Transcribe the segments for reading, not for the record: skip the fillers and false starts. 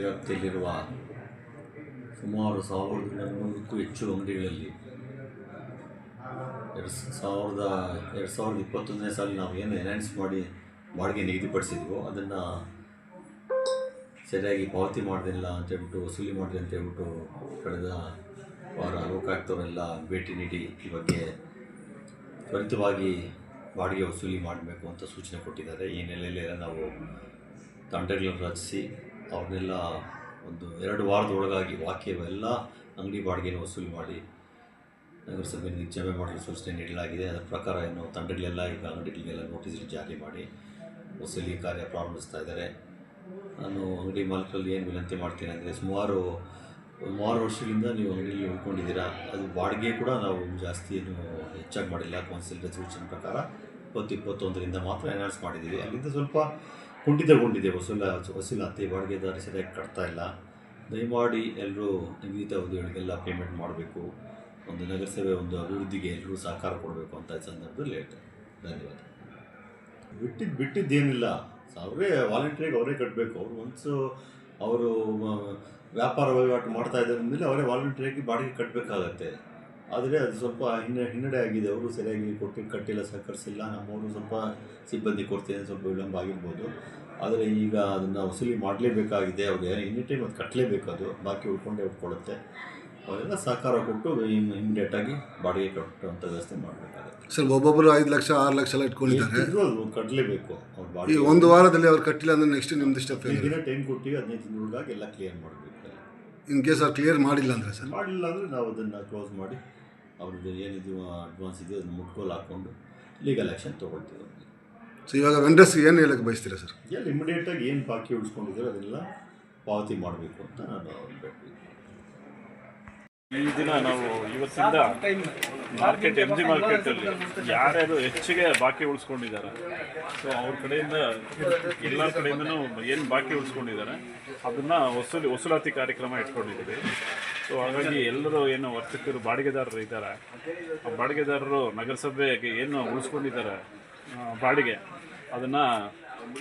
ವ್ಯಾಪ್ತಿಯಲ್ಲಿರುವ ಸುಮಾರು 1,200ಕ್ಕೂ ಹೆಚ್ಚು ಅಂಗಡಿಗಳಲ್ಲಿ 2021ನೇ ಸಾಲ ನಾವು ಏನು ಎನ್ಹಾನ್ಸ್ ಮಾಡಿ ಬಾಡಿಗೆ ನಿಗದಿಪಡಿಸಿದ್ವೋ ಅದನ್ನು ಸರಿಯಾಗಿ ಪಾವತಿ ಮಾಡೋದಿಲ್ಲ ಅಂತೇಳ್ಬಿಟ್ಟು ವಸೂಲಿ ಮಾಡಿದೆ ಅಂತೇಳ್ಬಿಟ್ಟು ಕಳೆದ ವಾರ ಲೋಕಾಯುಕ್ತವರೆಲ್ಲ ಭೇಟಿ ನೀಡಿ ಈ ಬಗ್ಗೆ ತ್ವರಿತವಾಗಿ ಬಾಡಿಗೆ ವಸೂಲಿ ಮಾಡಬೇಕು ಅಂತ ಸೂಚನೆ ಕೊಟ್ಟಿದ್ದಾರೆ. ಈ ನೆಲೆಯಲ್ಲಿ ನಾವು ತಂಡಗಳನ್ನು ರಚಿಸಿ ಅವ್ರನ್ನೆಲ್ಲ 1-2 ವಾರದ ಒಳಗಾಗಿ ಎಲ್ಲ ಅಂಗಡಿ ಬಾಡಿಗೆಯನ್ನು ವಸೂಲಿ ಮಾಡಿ ನಗರಸಭೆಯಲ್ಲಿ ಜಮೆ ಮಾಡಲು ಸೂಚನೆ ನೀಡಲಾಗಿದೆ. ಅದರ ಪ್ರಕಾರ ತಂಡಗಳೆಲ್ಲ ಈಗ ಅಂಗಡಿಗಳಿಗೆಲ್ಲ ನೋಟಿಸ್ ಜಾರಿ ಮಾಡಿ ವಸೂಲಿ ಕಾರ್ಯ ಪ್ರಾರಂಭಿಸ್ತಾ ಇದ್ದಾರೆ. ನಾನು ಅಂಗಡಿ ಮಾಲೀಕರಲ್ಲಿ ಏನು ವಿನಂತಿ ಮಾಡ್ತೀನಿ ಅಂದರೆ, ಸುಮಾರು 6 ವರ್ಷಗಳಿಂದ ನೀವು ಅಂಗಡಿಯಲ್ಲಿ ಉಳ್ಕೊಂಡಿದ್ದೀರಾ. ಅದು ಬಾಡಿಗೆ ಕೂಡ ನಾವು ಜಾಸ್ತಿ ಹೆಚ್ಚಾಗಿ ಮಾಡಿಲ್ಲ. ಕೌನ್ಸಿಲ್ ರೆಸಲ್ಯೂಷನ್ ಪ್ರಕಾರ 2021ರಿಂದ ಮಾತ್ರ ಎನ್ಹಾನ್ಸ್ ಮಾಡಿದ್ದೀವಿ. ಅಲ್ಲಿಂದ ಸ್ವಲ್ಪ ಕುಂಠಿತಗೊಂಡಿದೆ ವಸೂಲಾತಿ. ಬಾಡಿಗೆದಾರ ಸರಿಯಾಗಿ ಕಟ್ತಾ ಇಲ್ಲ. ದಯಮಾಡಿ ಎಲ್ಲರೂ ನಿಗದಿತ ಅವಧಿಗಳಿಗೆಲ್ಲ ಪೇಮೆಂಟ್ ಮಾಡಬೇಕು. ನಗರಸಭೆ ಅಭಿವೃದ್ಧಿಗೆ ಎಲ್ಲರೂ ಸಹಕಾರ ಕೊಡಬೇಕು ಅಂತ ಈ ಸಂದರ್ಭದಲ್ಲಿ ಹೇಳ್ತೇನೆ. ಧನ್ಯವಾದ. ಬಿಟ್ಟಿದ್ದೇನಿಲ್ಲ, ಅವರೇ ವಾಲಂಟ್ರಿಯಾಗಿ ಅವರೇ ಕಟ್ಟಬೇಕು. ಅವರು ವ್ಯಾಪಾರ ವಹಿವಾಟು ಮಾಡ್ತಾ ಇದ್ದಾರೆ ಅಂದಮೇಲೆ ಅವರೇ ವಾಲಂಟ್ರಿಯಾಗಿ ಬಾಡಿಗೆ ಕಟ್ಟಬೇಕಾಗತ್ತೆ. ಆದರೆ ಅದು ಸ್ವಲ್ಪ ಹಿನ್ನಡೆ ಆಗಿದೆ. ಅವರು ಸರಿಯಾಗಿ ಕಟ್ಟಿಲ್ಲ, ಸಹಕರಿಸಿಲ್ಲ. ನಮ್ಮವರು ಸ್ವಲ್ಪ ಸಿಬ್ಬಂದಿ ಕೊರತೆ ಸ್ವಲ್ಪ ವಿಳಂಬ ಆಗಿರ್ಬೋದು. ಆದರೆ ಈಗ ಅದನ್ನು ವಸೂಲಿ ಮಾಡಲೇಬೇಕಾಗಿದೆ. ಅವ್ರಿಗೆ ಎನಿ ಟೈಮ್ ಅದು ಕಟ್ಟಲೇಬೇಕು. ಅದು ಬಾಕಿ ಉಳ್ಕೊಳ್ಳುತ್ತೆ. ಅವರೆಲ್ಲ ಸಹಕಾರ ಕೊಟ್ಟು ಇಮಿಡಿಯೇಟಾಗಿ ಬಾಡಿಗೆ ಕಟ್ಟುವಂಥ ವ್ಯವಸ್ಥೆ ಮಾಡಬೇಕಾಗುತ್ತೆ. ಸರ್, ಒಬ್ಬೊಬ್ಬರು 5 ಲಕ್ಷ 6 ಲಕ್ಷ ಎಲ್ಲ ಇಟ್ಕೊಂಡಿದ್ದಾರೆ. ಅದು ಕಟ್ಟಲೇಬೇಕು. ಅವ್ರು ಬಾಡಿಗೆ ಒಂದು ವಾರದಲ್ಲಿ ಅವ್ರು ಕಟ್ಟಿಲ್ಲ ಅಂದರೆ ನೆಕ್ಸ್ಟ್ ನಿಮ್ದು ಸ್ಟೆಪ್ ದಿನ ಟೈಮ್ ಕೊಟ್ಟಿವಿ. 15 ದಿನದೊಳಗಾಗಿ ಎಲ್ಲ ಕ್ಲಿಯರ್ ಮಾಡಬೇಕು. ಇನ್ ಕೇಸ್ ಅವ್ರು ಕ್ಲಿಯರ್ ಮಾಡಿಲ್ಲ ಅಂದರೆ ನಾವು ಅದನ್ನು ಕ್ಲೋಸ್ ಮಾಡಿ ಅವ್ರದ್ದು ಏನಿದು ಅಡ್ವಾನ್ಸ್ ಇದೆ ಅದನ್ನು ಮುಟ್ಕೋಲು ಹಾಕ್ಕೊಂಡು ಲೀಗಲ್ ಆ್ಯಕ್ಷನ್ ತೊಗೊಳ್ತೀವಿ. ಸೊ ಇವಾಗ ವೆಂಡರ್ಸ್ ಏನು ಹೇಳಕ್ಕೆ ಬಯಸ್ತೀರಾ ಸರ್? ಇಮಿಡಿಯೇಟಾಗಿ ಏನು ಬಾಕಿ ಉಳಿಸ್ಕೊಂಡಿದ್ದೀರೋ ಅದನ್ನೆಲ್ಲ ಪಾವತಿ ಮಾಡಬೇಕು ಅಂತ ನಾನು ಹೇಳ್ತೀನಿ. ಈ ದಿನ ನಾವು ಇವತ್ತಿಂದ ಮಾರ್ಕೆಟ್ MG ಮಾರ್ಕೆಟಲ್ಲಿ ಯಾರ್ಯಾರು ಹೆಚ್ಚಿಗೆ ಬಾಕಿ ಉಳಿಸ್ಕೊಂಡಿದ್ದಾರೆ, ಸೊ ಅವ್ರ ಕಡೆಯಿಂದ ಎಲ್ಲ ಕಡೆಯಿಂದನೂ ಏನು ಬಾಕಿ ಉಳಿಸ್ಕೊಂಡಿದ್ದಾರೆ ಅದನ್ನು ವಸೂಲಾತಿ ಕಾರ್ಯಕ್ರಮ ಇಟ್ಕೊಂಡಿದ್ದೀವಿ. ಸೊ ಹಾಗಾಗಿ ಎಲ್ಲರೂ ಏನು ವರ್ತಕರು ಬಾಡಿಗೆದಾರರು ಇದ್ದಾರೆ, ಆ ಬಾಡಿಗೆದಾರರು ನಗರಸಭೆಗೆ ಏನು ಉಳಿಸ್ಕೊಂಡಿದ್ದಾರೆ ಬಾಡಿಗೆ ಅದನ್ನು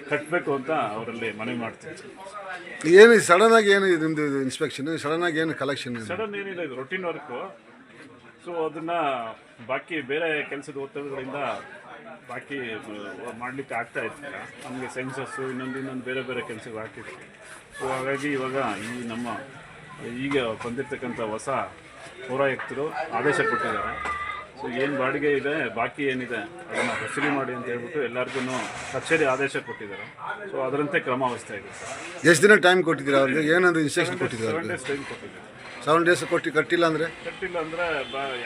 ಕಟ್ಟಬೇಕು ಅಂತ ಅವರಲ್ಲಿ ಮನವಿ ಮಾಡ್ತೀನಿ. ಏನು ಸಡನ್ ಆಗಿ ಏನು ನಿಮ್ಮದು ಇನ್ಸ್ಪೆಕ್ಷನ್, ಸಡನ್ ಆಗಿ ಏನು ಕಲೆಕ್ಷನ್? ಸಡನ್ ಏನಿಲ್ಲ, ಇದು ರೊಟೀನ್ ವರ್ಕು. ಸೊ ಅದನ್ನು ಬಾಕಿ ಬೇರೆ ಕೆಲಸದ ಒತ್ತಡಗಳಿಂದ ಬಾಕಿ ಮಾಡಲಿಕ್ಕೆ ಆಗ್ತಾ ಇರ್ತಿಲ್ಲ. ನಮಗೆ ಸೆನ್ಸಸ್ಸು ಇನ್ನೊಂದು ಬೇರೆ ಬೇರೆ ಕೆಲಸಗಳು ಆಗ್ತಿತ್ತು. ಸೊ ಹಾಗಾಗಿ ಇವಾಗ ಈಗ ಬಂದಿರತಕ್ಕಂಥ ಹೊಸ ಪೌರಾಯುಕ್ತರು ಆದೇಶ ಕೊಟ್ಟಿದ್ದಾರೆ. ಸೊ ಏನು ಬಾಡಿಗೆ ಇದೆ, ಬಾಕಿ ಏನಿದೆ ಅದನ್ನು ವಸೂಲಿ ಮಾಡಿ ಅಂತ ಹೇಳ್ಬಿಟ್ಟು ಎಲ್ಲರಿಗೂ ಕಚೇರಿ ಆದೇಶ ಕೊಟ್ಟಿದ್ದಾರೆ. ಸೊ ಅದರಂತೆ ಕ್ರಮ ವಹಿಸ್ತಾ ಇದೆ ಸರ್. ಎಷ್ಟು ದಿನ ಟೈಮ್ ಕೊಟ್ಟಿದ್ದೀರಾ ಅವ್ರಿಗೆ? ಏನಾದರೂ ಇನ್ಸ್ಟ್ರಕ್ಷನ್ ಕೊಟ್ಟಿದ್ದಾರೆ? 7 ಡೇಸ್ ಟೈಮ್ ಕೊಟ್ಟಿದ್ದಾರೆ. 7 ಡೇಸ್ ಕಟ್ಟಿಲ್ಲ ಅಂದರೆ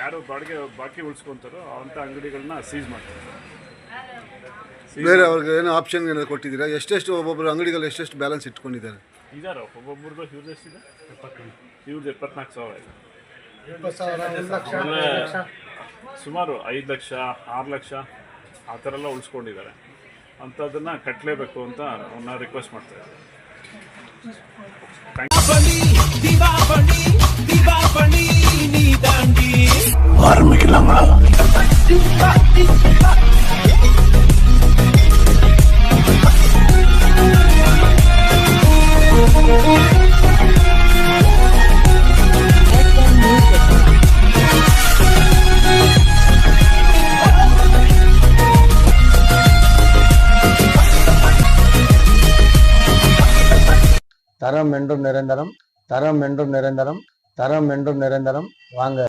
ಯಾರು ಬಾಡಿಗೆ ಬಾಕಿ ಉಳಿಸ್ಕೊತಾರೋ ಅಂಥ ಅಂಗಡಿಗಳನ್ನ ಸೀಸ್ ಮಾಡ್ತಾರೆ. ಬೇರೆ ಅವ್ರಿಗೆ ಏನೋ ಆಪ್ಷನ್ ಏನಾದ್ರು ಕೊಟ್ಟಿದ್ದೀರಾ? ಎಷ್ಟೆಷ್ಟು ಒಬ್ಬೊಬ್ಬರು ಅಂಗಡಿಗಳು ಎಷ್ಟೆಷ್ಟು ಬ್ಯಾಲೆನ್ಸ್ ಇಟ್ಕೊಂಡಿದ್ದಾರೆ? ಇದ್ದಾರೆ. ಒಬ್ಬೊಬ್ಬರದ್ದು ಇವ್ರದ್ದು ಎಷ್ಟಿದೆ? ಇವ್ರದ್ದು 24,000 ಇದೆ. ಸುಮಾರು 5 ಲಕ್ಷ 6 ಲಕ್ಷ ಆ ಥರ ಎಲ್ಲ ಉಳಿಸ್ಕೊಂಡಿದ್ದಾರೆ. ಅಂಥದ್ದನ್ನು ಕಟ್ಟಲೇಬೇಕು ಅಂತ ಅವ್ರನ್ನ ರಿಕ್ವೆಸ್ಟ್ ಮಾಡ್ತಾ ಇದ್ದಾರೆ. தரம் என்றும் நிரந்தரம், தரம் என்றும் நிரந்தரம், தரம் என்றும் நிரந்தரம். வாங்க.